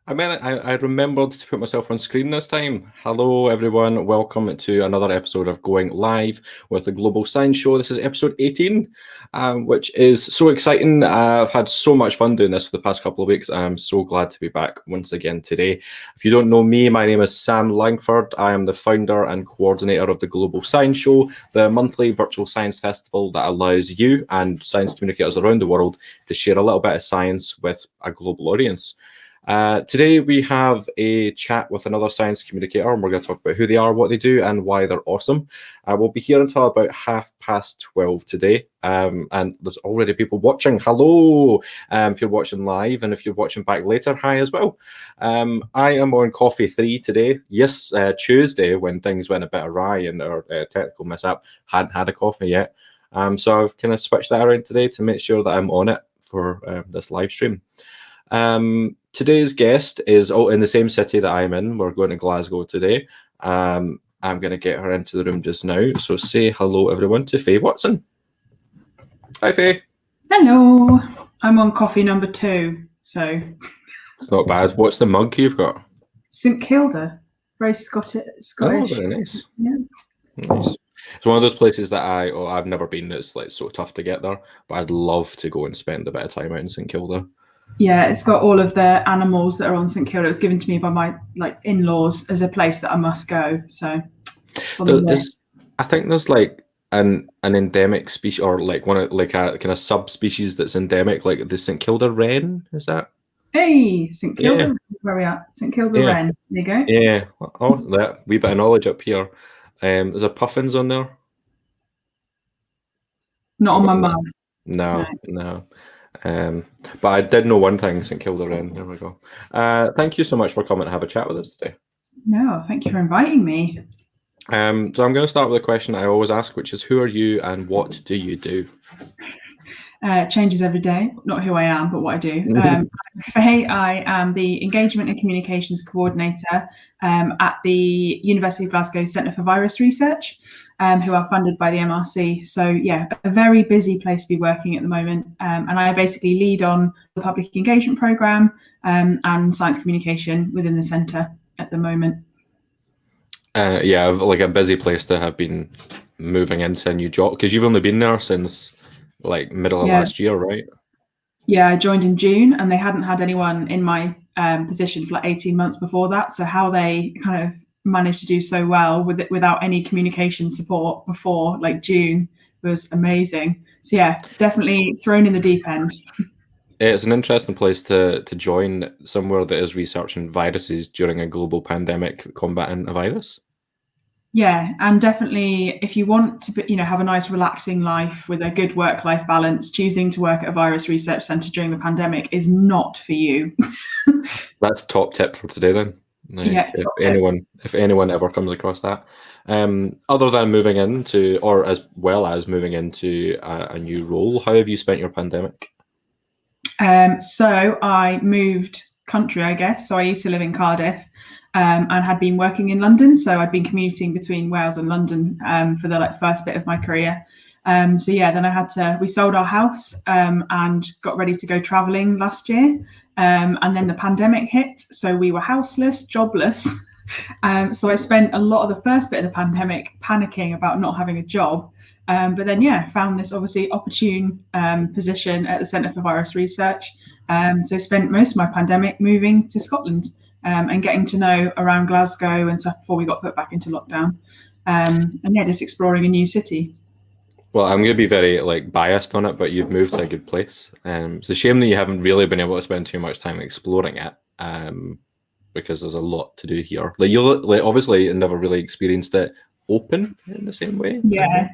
I remembered to put myself on screen this time. Hello, everyone. Welcome to another episode of Going Live with the Global Science Show. This is episode 18, which is so exciting. I've had so much fun doing this for the past couple of weeks. I'm so glad to be back once again today. If you don't know me, my name is Sam Langford. I am the founder and coordinator of the Global Science Show, the monthly virtual science festival that allows you and science communicators around the world to share a little bit of science with a global audience. Today we have a chat with another science communicator, and we're going to talk about who they are, what they do, and why they're awesome. We'll be here until about 12:30 today, and there's already people watching. Hello, if you're watching live, and if you're watching back later, hi as well. I am on coffee 3 today. Yes, Tuesday, when things went a bit awry and our technical mishap, hadn't had a coffee yet. So I've kind of switched that around today to make sure that I'm on it for this live stream. Today's guest is in the same city that I'm in. We're going to Glasgow today. I'm going to get her into the room just now. So say hello, everyone, to Faye Watson. Hi, Faye. Hello. I'm on coffee number 2, so... Not bad. What's the mug you've got? St Kilda. Very Scottish. Oh, very nice. Yeah. Nice. It's one of those places that I've never been. It's like so tough to get there, but I'd love to go and spend a bit of time out in St Kilda. Yeah, it's got all of the animals that are on St Kilda. It was given to me by my in-laws as a place that I must go. So I think there's like an endemic species, or like a kind of subspecies that's endemic, like the St Kilda wren. Is that? Hey, St Kilda, where are we at? St Kilda wren. There you go. Yeah. Oh, that wee bit of knowledge up here. There's a puffins on there. Not on my mug. No. But I did know one thing, St Kilda wren. There we go. Thank you so much for coming to have a chat with us today. No, thank you for inviting me. So I'm going to start with a question I always ask, which is, who are you and what do you do? Changes every day. Not who I am, but what I do. Faye, I am the Engagement and Communications Coordinator at the University of Glasgow Centre for Virus Research, who are funded by the MRC. So yeah, a very busy place to be working at the moment. And I basically lead on the public engagement programme and science communication within the centre at the moment. Yeah, like a busy place to have been moving into a new job, because you've only been there since like middle of last year, right? Yeah, I joined in June, and they hadn't had anyone in my position for like 18 months before that. So how they kind of managed to do so well with it without any communication support before like June was amazing. So yeah, definitely thrown in the deep end. It's an interesting place to join, somewhere that is researching viruses during a global pandemic, combating a virus. Yeah, and definitely if you want to have a nice relaxing life with a good work-life balance, choosing to work at a virus research centre during the pandemic is not for you. That's top tip for today then. If anyone ever comes across that. Other than moving into, or as well as moving into a new role, how have you spent your pandemic? So I moved country, I guess. So I used to live in Cardiff. And had been working in London, so I'd been commuting between Wales and London for the first bit of my career. So yeah, then we sold our house and got ready to go travelling last year, and then the pandemic hit, so we were houseless, jobless. So I spent a lot of the first bit of the pandemic panicking about not having a job, but then found this obviously opportune position at the Centre for Virus Research. So spent most of my pandemic moving to Scotland. And getting to know around Glasgow and stuff before we got put back into lockdown. And just exploring a new city. Well, I'm going to be very biased on it, but you've moved to a good place. It's a shame that you haven't really been able to spend too much time exploring it, because there's a lot to do here. Obviously never really experienced it open in the same way. Yeah.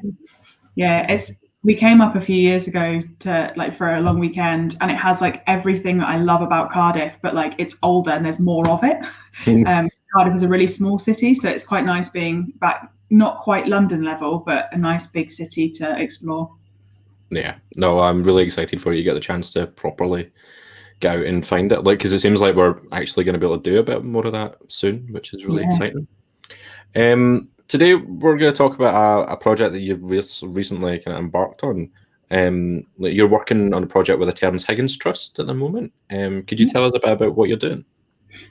We came up a few years ago to for a long weekend, and it has everything that I love about Cardiff, but it's older and there's more of it. Cardiff is a really small city, so it's quite nice being back, not quite London level, but a nice big city to explore. Yeah, no, I'm really excited for you to get the chance to properly go out and find it, because it seems like we're actually going to be able to do a bit more of that soon, which is really exciting. Today, we're going to talk about a project that you've recently kind of embarked on. You're working on a project with the Terence Higgins Trust at the moment. Could you tell us a bit about what you're doing?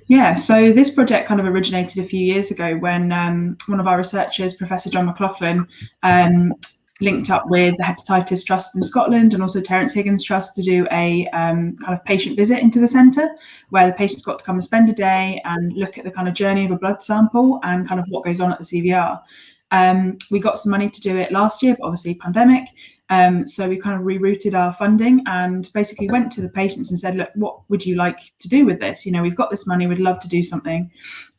Yeah, so this project kind of originated a few years ago when one of our researchers, Professor John McLaughlin, linked up with the Hepatitis Trust in Scotland and also Terence Higgins Trust to do a kind of patient visit into the centre, where the patients got to come and spend a day and look at the kind of journey of a blood sample and kind of what goes on at the CVR. We got some money to do it last year, but obviously pandemic. So we kind of rerouted our funding and basically went to the patients and said, look, what would you like to do with this? You know, we've got this money, we'd love to do something.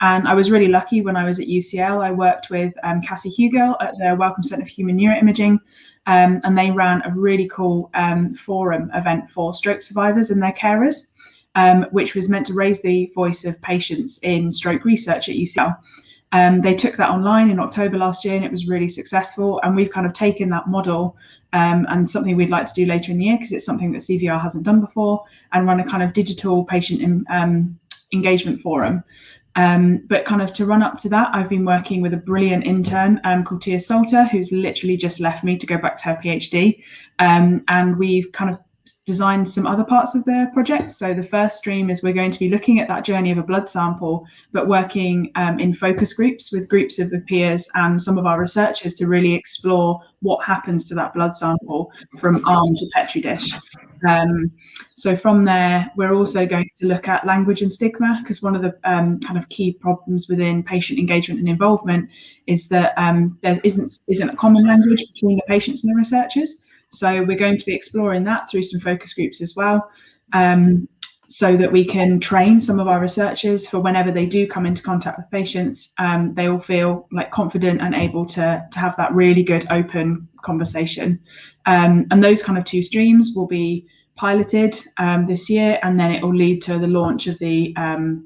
And I was really lucky when I was at UCL. I worked with Cassie Hugel at the Wellcome Centre for Human Neuroimaging, and they ran a really cool forum event for stroke survivors and their carers, which was meant to raise the voice of patients in stroke research at UCL. They took that online in October last year and it was really successful. And we've kind of taken that model and something we'd like to do later in the year, because it's something that CVR hasn't done before, and run a kind of digital patient engagement forum. But kind of to run up to that, I've been working with a brilliant intern called Tia Salter, who's literally just left me to go back to her PhD. And we've kind of designed some other parts of the project. So the first stream is we're going to be looking at that journey of a blood sample, but working in focus groups with groups of the peers and some of our researchers to really explore what happens to that blood sample from arm to petri dish. So from there, we're also going to look at language and stigma, because one of the kind of key problems within patient engagement and involvement is that there isn't a common language between the patients and the researchers. So we're going to be exploring that through some focus groups as well, so that we can train some of our researchers for whenever they do come into contact with patients, they will feel like confident and able to have that really good open conversation. And those kind of two streams will be piloted this year, and then it will lead to the launch of the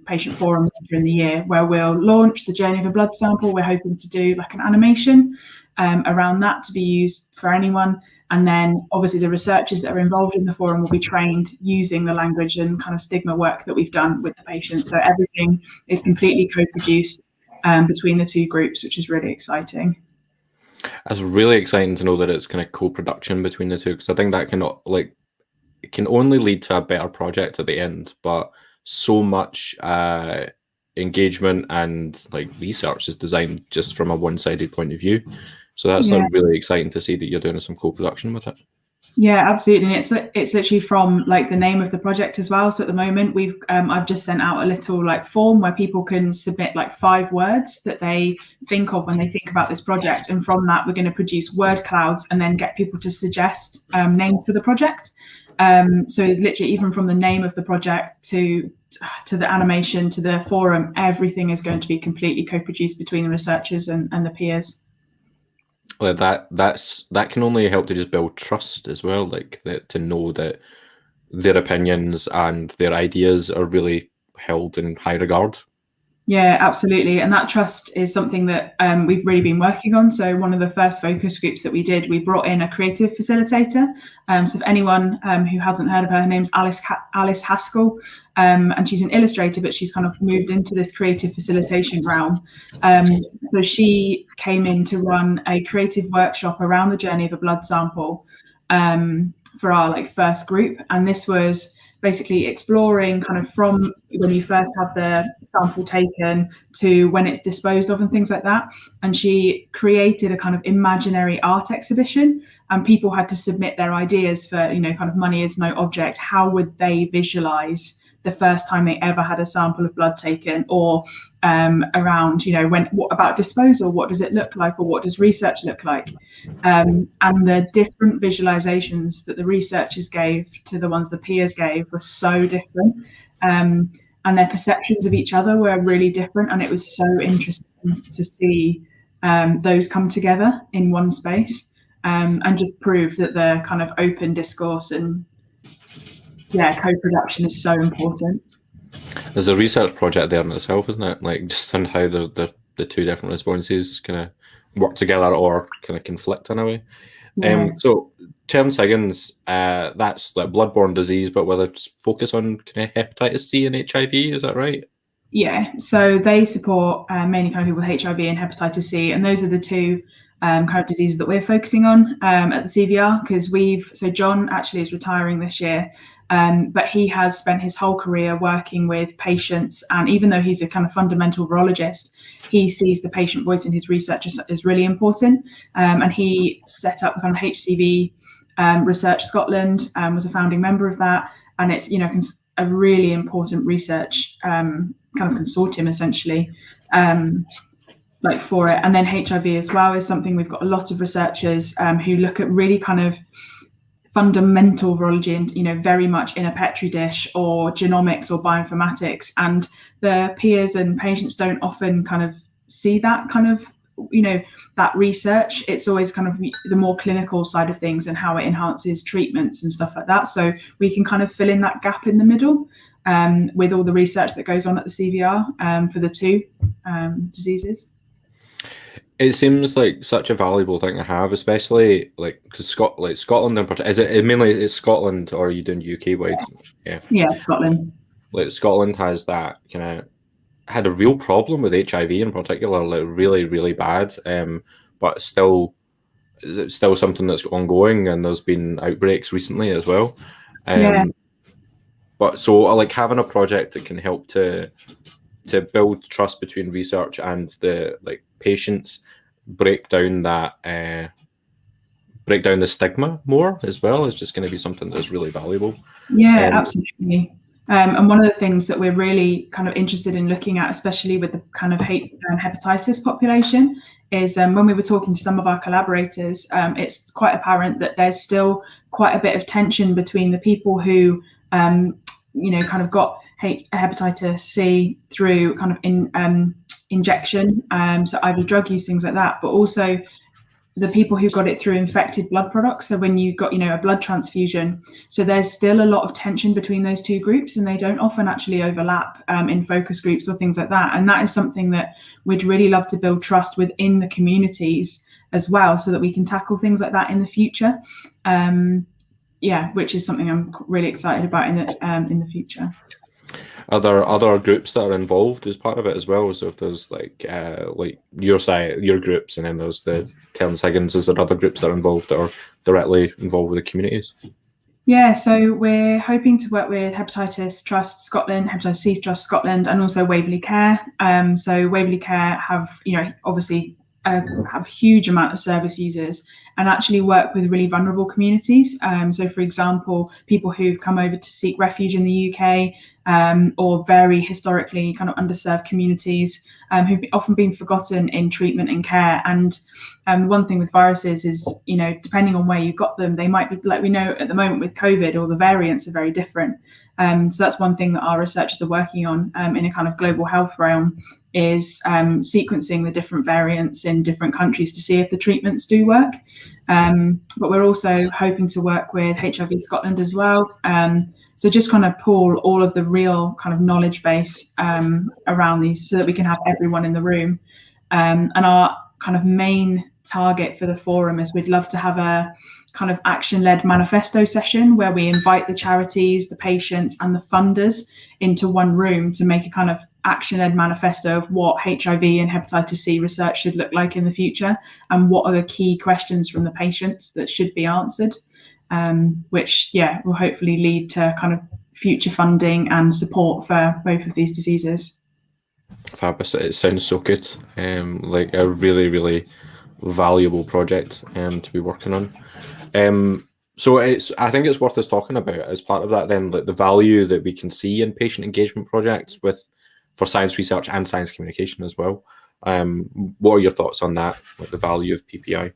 patient forum during the year, where we'll launch the journey of a blood sample. We're hoping to do like an animation around that to be used for anyone. And then obviously the researchers that are involved in the forum will be trained using the language and kind of stigma work that we've done with the patients. So everything is completely co-produced between the two groups, which is really exciting. It's really exciting to know that it's kind of co-production between the two, because I think that it can only lead to a better project at the end. But so much engagement and like research is designed just from a one-sided point of view. So that's really exciting to see that you're doing some co-production with it. Yeah, absolutely. And it's literally from like the name of the project as well. So at the moment I've just sent out a little like form where people can submit like 5 words that they think of when they think about this project. And from that, we're going to produce word clouds and then get people to suggest names for the project. So literally even from the name of the project to the animation to the forum, everything is going to be completely co-produced between the researchers and the peers. Well, that can only help to just build trust as well, like that, to know that their opinions and their ideas are really held in high regard. Yeah, absolutely. And that trust is something that we've really been working on. So one of the first focus groups that we did, we brought in a creative facilitator. So if anyone who hasn't heard of her, her name's Alice Haskell, and she's an illustrator, but she's kind of moved into this creative facilitation realm. So she came in to run a creative workshop around the journey of a blood sample for our like first group. And this was basically exploring kind of from when you first have the sample taken to when it's disposed of and things like that. And she created a kind of imaginary art exhibition, and people had to submit their ideas for, you know, kind of money is no object. How would they visualize the first time they ever had a sample of blood taken, or around, you know, what about disposal? What does it look like, or what does research look like? And the different visualizations that the researchers gave to the ones the peers gave were so different, and their perceptions of each other were really different. And it was so interesting to see those come together in one space, and just prove that the kind of open discourse and co-production is so important. There's a research project there in itself, isn't it? Like just on how the two different responses kind of work together or kind of conflict in a way. Yeah. So Terence Higgins, that's like bloodborne disease, but with a focus on kind of hepatitis C and HIV, is that right? Yeah, so they support mainly kind of people with HIV and hepatitis C, and those are the two kind of diseases that we're focusing on at the CVR, because so John actually is retiring this year, but he has spent his whole career working with patients, and even though he's a kind of fundamental virologist, he sees the patient voice in his research as really important, and he set up kind of HCV Research Scotland, was a founding member of that, and it's a really important research kind of consortium essentially, for it. And then HIV as well is something we've got a lot of researchers who look at really kind of fundamental virology and very much in a petri dish or genomics or bioinformatics, and the peers and patients don't often kind of see that kind of that research. It's always kind of the more clinical side of things and how it enhances treatments and stuff like that, so we can kind of fill in that gap in the middle with all the research that goes on at the CVR for the two diseases. It seems like such a valuable thing to have, especially because Scotland in particular. Is it mainly it's Scotland, or are you doing UK wide? Yeah, Scotland. Scotland has that had a real problem with HIV in particular, really, really bad. But it's still something that's ongoing, and there's been outbreaks recently as well. But so having a project that can help to build trust between research and the patients, break down the stigma more as well, is just going to be something that's really valuable. Yeah, absolutely. And one of the things that we're really kind of interested in looking at, especially with the kind of hepatitis population, is when we were talking to some of our collaborators, it's quite apparent that there's still quite a bit of tension between the people who kind of got hepatitis C through kind of injection, so IV drug use, things like that, but also the people who got it through infected blood products, so when you got a blood transfusion. So there's still a lot of tension between those two groups, and they don't often actually overlap in focus groups or things like that, and that is something that we'd really love to build trust within the communities as well, so that we can tackle things like that in the future, which is something I'm really excited about in the future. Are there other groups that are involved as part of it as well? So if there's your side, your groups, and then there's the Terence Higgins, is there other groups that are involved that are directly involved with the communities? Yeah, so we're hoping to work with Hepatitis Trust Scotland, Hepatitis C Trust Scotland, and also Waverley Care. So Waverley Care have, obviously have huge amount of service users and actually work with really vulnerable communities. So for example, people who've come over to seek refuge in the UK, or very historically kind of underserved communities who've often been forgotten in treatment and care. And one thing with viruses is, depending on where you got them, they might be, like we know at the moment with COVID, all the variants are very different. So that's one thing that our researchers are working on in a kind of global health realm, is sequencing the different variants in different countries to see if the treatments do work. But we're also hoping to work with HIV Scotland as well. So just kind of pull all of the real kind of knowledge base around these, so that we can have everyone in the room. And our kind of main target for the forum is we'd love to have a kind of action-led manifesto session where we invite the charities, the patients, and the funders into one room to make a kind of action-led manifesto of what HIV and hepatitis C research should look like in the future, and what are the key questions from the patients that should be answered, which will hopefully lead to kind of future funding and support for both of these diseases. Fabulous. It sounds so good. Like a really, really valuable project to be working on. So I think it's worth us talking about as part of that then, like the value that we can see in patient engagement projects for science research and science communication as well. What are your thoughts on that, like the value of PPI?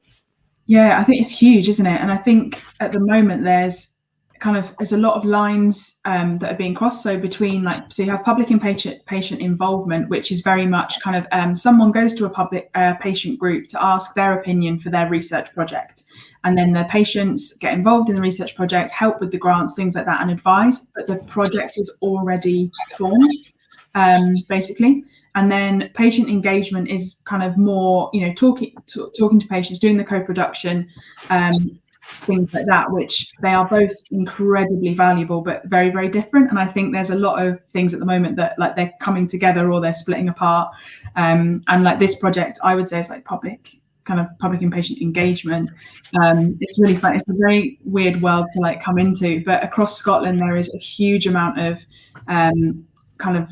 Yeah, I think it's huge, isn't it? And I think at the moment there's a lot of lines that are being crossed. So between so you have public and patient involvement, which is very much kind of someone goes to a public patient group to ask their opinion for their research project. And then the patients get involved in the research project, help with the grants, things like that, and advise. But the project is already formed, basically. And then patient engagement is kind of more, talking to patients, doing the co-production, things like that, which they are both incredibly valuable, but very, very different. And I think there's a lot of things at the moment that they're coming together or they're splitting apart. And this project, I would say, is public kind of public and patient engagement. It's really fun. It's a very weird world to like come into, but across Scotland there is a huge amount of kind of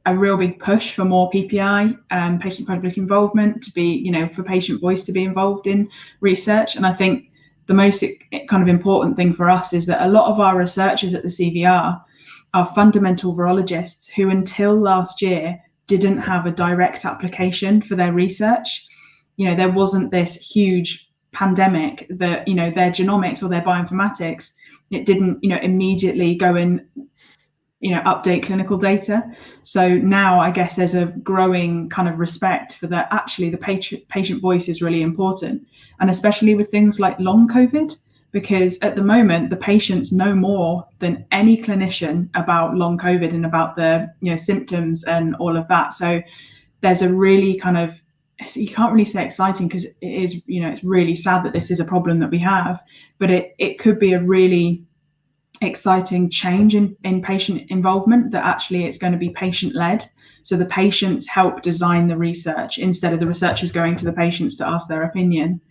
a real big push for more PPI, patient public involvement, to be, for patient voice to be involved in research. And I think the most kind of important thing for us is that a lot of our researchers at the CVR are fundamental virologists who until last year didn't have a direct application for their research. There wasn't this huge pandemic that, their genomics or their bioinformatics, it didn't, immediately go and, update clinical data. So now I guess there's a growing kind of respect for that. Actually, the patient voice is really important. And especially with things like long COVID, because at the moment, the patients know more than any clinician about long COVID and about the symptoms and all of that. So there's a really kind of, you can't really say exciting because it is, it's really sad that this is a problem that we have, but it could be a really exciting change in patient involvement, that actually it's going to be patient-led. So the patients help design the research instead of the researchers going to the patients to ask their opinion.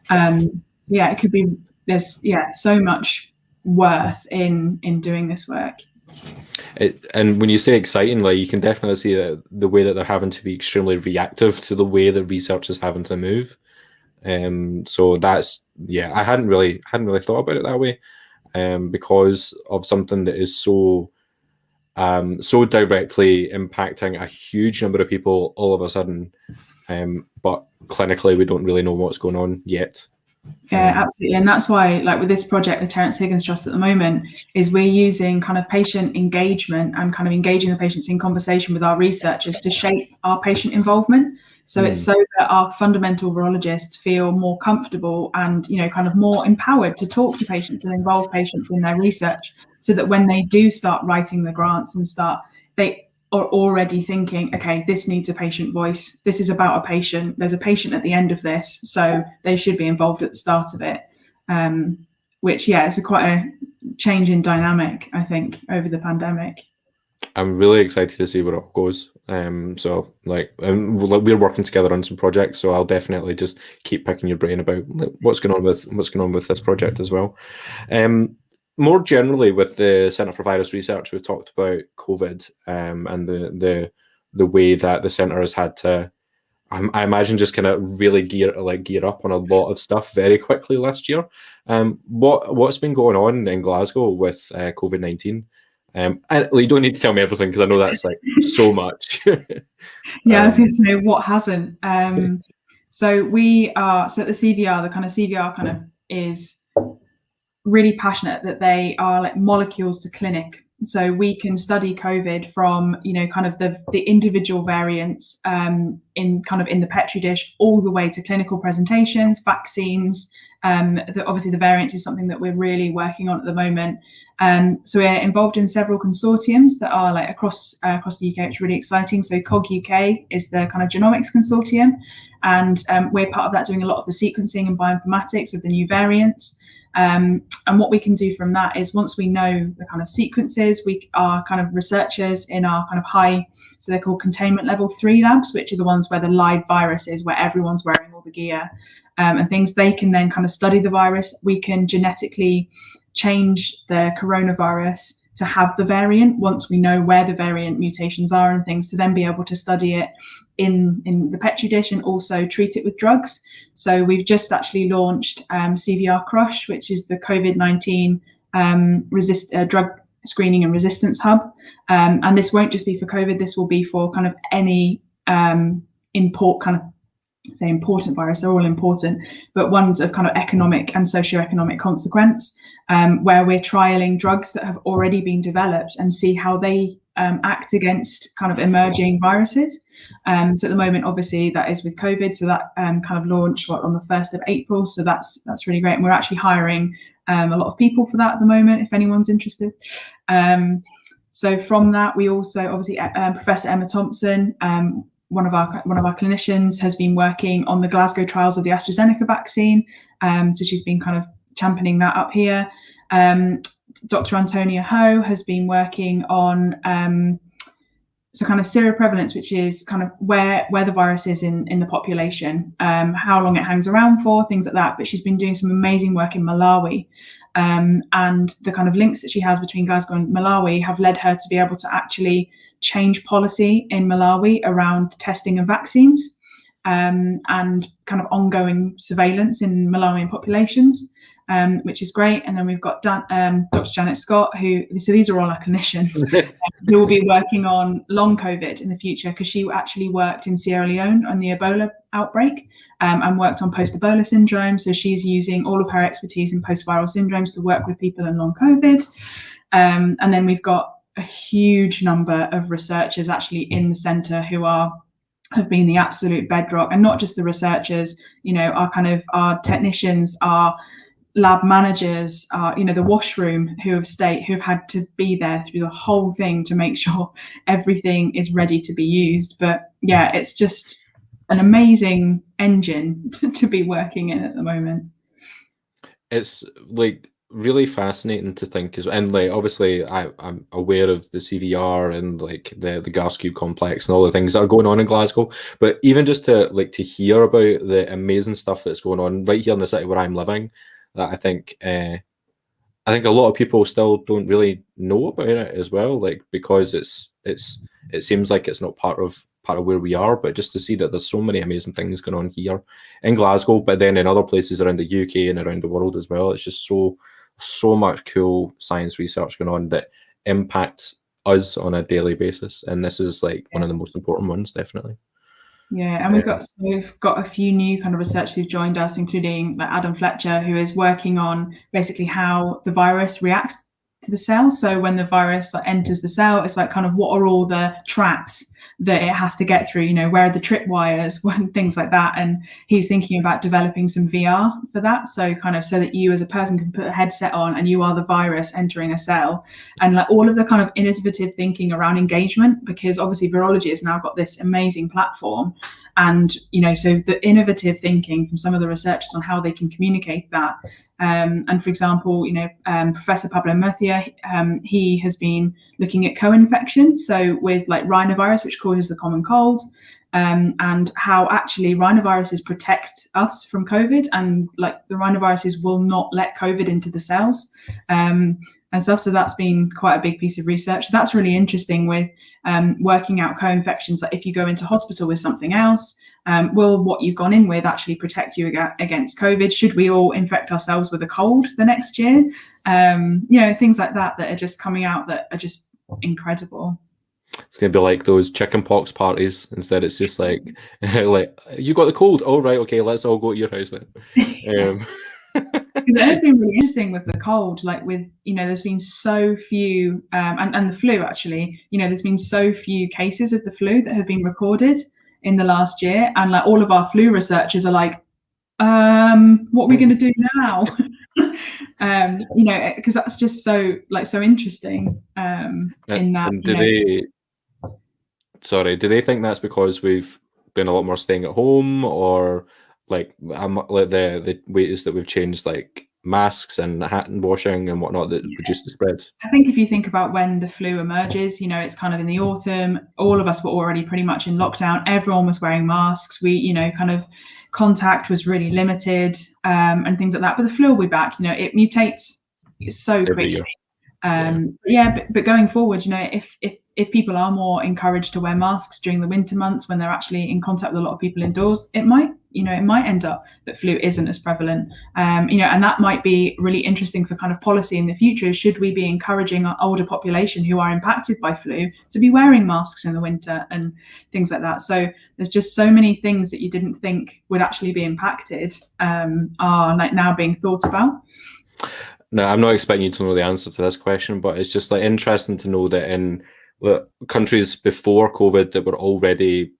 It could be, there's so much worth in doing this work. And when you say exciting, like, you can definitely see that the way that they're having to be extremely reactive to the way that research is having to move. So that's, I hadn't really thought about it that way, because of something that is so directly impacting a huge number of people all of a sudden, but clinically we don't really know what's going on yet. Yeah, absolutely. And that's why, like with this project, the Terence Higgins Trust at the moment, is we're using kind of patient engagement and kind of engaging the patients in conversation with our researchers to shape our patient involvement. So it's so that our fundamental virologists feel more comfortable and, kind of more empowered to talk to patients and involve patients in their research, so that when they do start writing the grants and they are already thinking, okay, this needs a patient voice. This is about a patient. There's a patient at the end of this, so they should be involved at the start of it. Which, it's quite a change in dynamic, I think, over the pandemic. I'm really excited to see where it goes. So we're working together on some projects, so I'll definitely just keep picking your brain about what's going on with this project as well. More generally, with the Centre for Virus Research, we've talked about COVID, and the way that the centre has had to, I imagine, just kind of really gear up on a lot of stuff very quickly last year. What's been going on in Glasgow with COVID-19? And you don't need to tell me everything, because I know that's like so much. I was going to say, what hasn't? So we are, so at the CVR, the kind of CVR kind of is really passionate that they are like molecules to clinic. So we can study COVID from, kind of the individual variants in the Petri dish, all the way to clinical presentations, vaccines. Obviously the variants is something that we're really working on at the moment. So we're involved in several consortiums that are like across the UK, which is really exciting. So COG UK is the kind of genomics consortium, and we're part of that, doing a lot of the sequencing and bioinformatics of the new variants. And what we can do from that is, once we know the kind of sequences, we are kind of researchers in our kind of high, so they're called containment level 3 labs, which are the ones where the live virus is, where everyone's wearing all the gear and things. They can then kind of study the virus. We can genetically change the coronavirus to have the variant, once we know where the variant mutations are and things, to then be able to study it in the Petri dish and also treat it with drugs. So we've just actually launched CVR Crush, which is the COVID-19 drug screening and resistance hub. And this won't just be for COVID, this will be for kind of any important virus. They're all important, but ones of kind of economic and socioeconomic consequence, where we're trialing drugs that have already been developed and see how they act against kind of emerging viruses. So at the moment, obviously, that is with COVID. So that kind of launched on the 1st of April. So that's really great. And we're actually hiring a lot of people for that at the moment, if anyone's interested. So from that, we also obviously Professor Emma Thompson, one of our clinicians, has been working on the Glasgow trials of the AstraZeneca vaccine. So she's been kind of championing that up here. Dr. Antonia Ho has been working on so kind of seroprevalence, which is kind of where the virus is in the population, how long it hangs around for, things like that. But she's been doing some amazing work in Malawi. And the kind of links that she has between Glasgow and Malawi have led her to be able to actually change policy in Malawi around testing and vaccines, and kind of ongoing surveillance in Malawian populations, which is great. And then we've got Dr. Janet Scott, so these are all our clinicians, who will be working on long COVID in the future, because she actually worked in Sierra Leone on the Ebola outbreak, and worked on post-Ebola syndrome. So she's using all of her expertise in post-viral syndromes to work with people in long COVID. And then we've got a huge number of researchers actually in the centre who have been the absolute bedrock, and not just the researchers, our technicians, our lab managers, the washroom, who have had to be there through the whole thing to make sure everything is ready to be used. But yeah, it's just an amazing engine to be working in at the moment. It's like really fascinating to think, and like obviously I'm aware of the CVR and like the Gas Cube complex and all the things that are going on in Glasgow, but even just to hear about the amazing stuff that's going on right here in the city where I'm living, that I think a lot of people still don't really know about it as well, like because it seems like it's not part of where we are, but just to see that there's so many amazing things going on here in Glasgow, but then in other places around the UK and around the world as well. It's just so much cool science research going on that impacts us on a daily basis, and this is like one of the most important ones, definitely. Yeah, and we've got a few new kind of researchers who've joined us, including like Adam Fletcher, who is working on basically how the virus reacts to the cell. So when the virus enters the cell, it's like kind of what are all the traps that it has to get through, where are the tripwires, things like that. And he's thinking about developing some VR for that. So kind of so that you as a person can put a headset on and you are the virus entering a cell, and like all of the kind of innovative thinking around engagement, because obviously virology has now got this amazing platform. And, so the innovative thinking from some of the researchers on how they can communicate that. And for example, Professor Pablo Murcia, he has been looking at co-infection. So with like rhinovirus, which causes the common cold, and how actually rhinoviruses protect us from COVID, and like the rhinoviruses will not let COVID into the cells. And stuff. So that's been quite a big piece of research. That's really interesting with working out co-infections. Like if you go into hospital with something else, will what you've gone in with actually protect you against COVID? Should we all infect ourselves with a cold the next year? Things like that are just coming out that are just incredible. It's going to be like those chickenpox parties. Instead, it's just like, you got the cold. Oh, right. Okay, let's all go to your house then. Because it has been really interesting with the cold, like with, there's been so few, and the flu actually, there's been so few cases of the flu that have been recorded in the last year. And like all of our flu researchers are like, what are we going to do now? Because that's just so interesting in that. Do they think that's because we've been a lot more staying at home, or like the ways that we've changed like masks and hand washing and whatnot that reduce the spread? I think if you think about when the flu emerges, it's kind of in the autumn. All of us were already pretty much in lockdown. Everyone was wearing masks. We, kind of contact was really limited, and things like that. But the flu will be back. It mutates so quickly. But going forward, if people are more encouraged to wear masks during the winter months when they're actually in contact with a lot of people indoors, it might end up that flu isn't as prevalent. And that might be really interesting for kind of policy in the future. Should we be encouraging our older population who are impacted by flu to be wearing masks in the winter and things like that? So there's just so many things that you didn't think would actually be impacted are like now being thought about. No, I'm not expecting you to know the answer to this question, but it's just like interesting to know that in countries before COVID that were already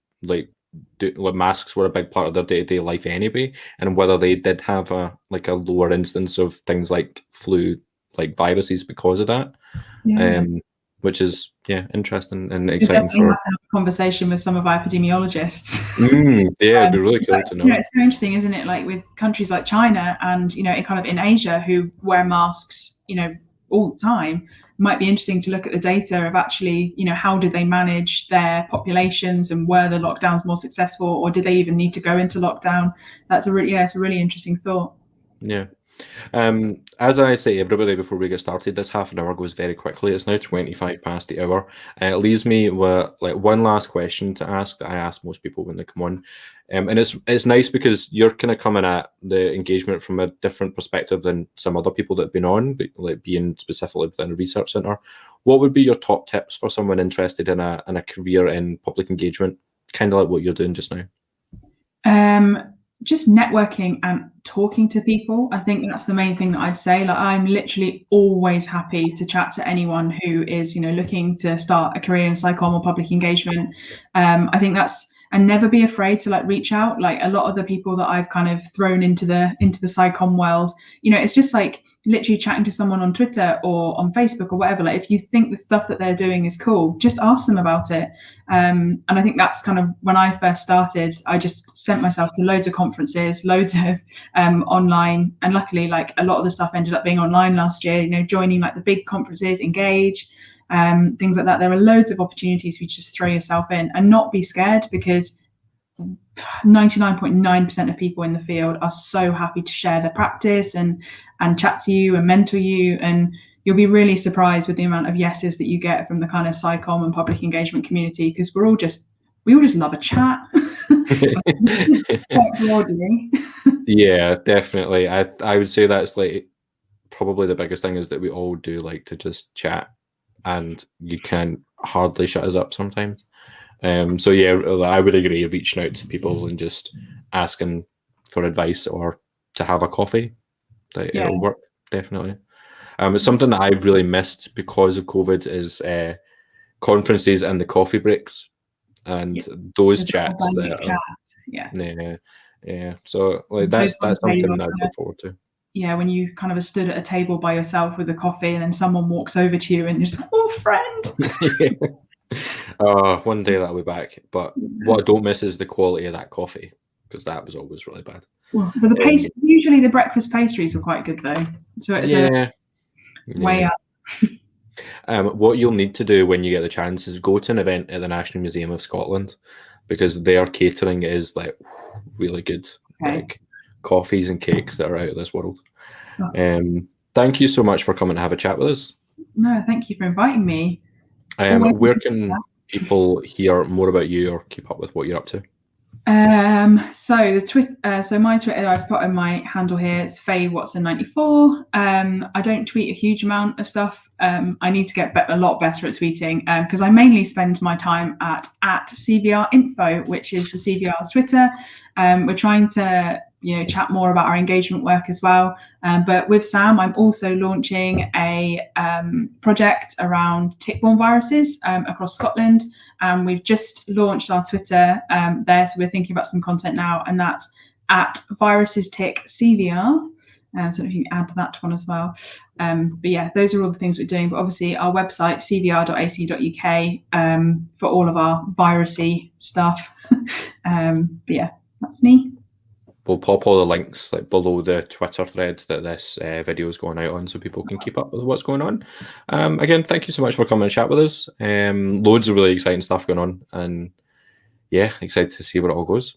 masks were a big part of their day-to-day life anyway, and whether they did have a lower instance of things like flu, like viruses, because of that. Which is interesting and exciting. Definitely have to have a conversation with some of our epidemiologists. It'd be really cool to know. It's so interesting, isn't it? Like with countries like China and kind of in Asia who wear masks, all the time. It might be interesting to look at the data of actually, how did they manage their populations, and were the lockdowns more successful, or did they even need to go into lockdown? It's a really interesting thought. Yeah. As I say everybody before we get started, this half an hour goes very quickly. It's now 25 past the hour. It leaves me with like one last question to ask that I ask most people when they come on. And it's nice because you're kind of coming at the engagement from a different perspective than some other people that have been on, like being specifically within a research centre. What would be your top tips for someone interested in a career in public engagement, kind of like what you're doing just now? Just networking and talking to people. I think that's the main thing that I'd say. Like, I'm literally always happy to chat to anyone who is, looking to start a career in psychom or public engagement. I think and never be afraid to like reach out. Like, a lot of the people that I've kind of thrown into the psychom world, it's just like literally chatting to someone on Twitter or on Facebook or whatever. Like, if you think the stuff that they're doing is cool, just ask them about it. And I think that's kind of when I first started. I just sent myself to loads of conferences, loads of online, and luckily, like, a lot of the stuff ended up being online last year. Joining like the big conferences, Engage, things like that. There are loads of opportunities for you to just throw yourself in and not be scared, because 99.9% of people in the field are so happy to share their practice and chat to you and mentor you, and you'll be really surprised with the amount of yeses that you get from the kind of psychom and public engagement community, because we all just love a chat. Yeah, definitely. I would say that's like probably the biggest thing, is that we all do like to just chat, and you can hardly shut us up sometimes. So yeah, I would agree, reaching out to people and just asking for advice or to have a coffee, it'll work, definitely. It's something that I've really missed because of COVID is conferences and the coffee breaks, and those chats yeah. So like that's something that I look forward to. Yeah, when you kind of stood at a table by yourself with a coffee, and then someone walks over to you and you're just like, oh, friend. One day that'll be back. But what I don't miss is the quality of that coffee, because that was always really bad. Well, but usually the breakfast pastries were quite good though. So it's way up. What you'll need to do when you get the chance is go to an event at the National Museum of Scotland, because their catering is like really good. Okay. Like coffees and cakes that are out of this world. Thank you so much for coming to have a chat with us. No, thank you for inviting me. Where can people hear more about you or keep up with what you're up to? So my Twitter, I've put in my handle here, it's Faye Watson 94. I don't tweet a huge amount of stuff. I need to get a lot better at tweeting, because I mainly spend my time at CVR Info, which is the CVR's Twitter. We're trying to chat more about our engagement work as well. But with Sam, I'm also launching a project around tick-borne viruses across Scotland. And we've just launched our Twitter there. So we're thinking about some content now, and that's at VirusesTickCVR. So if you can add that one as well. But yeah, those are all the things we're doing. But obviously our website, cvr.ac.uk, for all of our virusy stuff. But yeah, that's me. We'll pop all the links like below the Twitter thread that this video is going out on, so people can keep up with what's going on. Again, thank you so much for coming and chat with us. Loads of really exciting stuff going on, and yeah, excited to see where it all goes.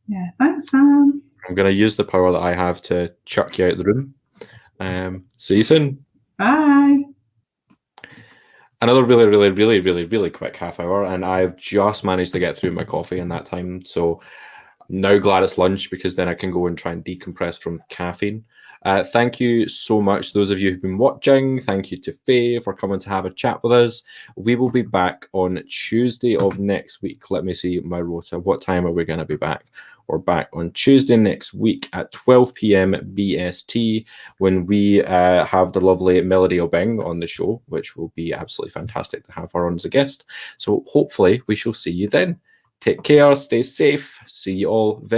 Yeah, thanks, Sam. I'm going to use the power that I have to chuck you out the room. See you soon. Bye. Another really quick half hour, and I've just managed to get through my coffee in that time, so now glad it's lunch, because then I can go and try and decompress from caffeine. Thank you so much, those of you who've been watching. Thank you to Faye for coming to have a chat with us. We will be back on Tuesday of next week. Let me see my rota. What time are we going to be back? We're back on Tuesday next week at 12 p.m. BST, when we have the lovely Melody Obeng on the show, which will be absolutely fantastic to have her on as a guest. So hopefully we shall see you then. Take care, stay safe. See you all very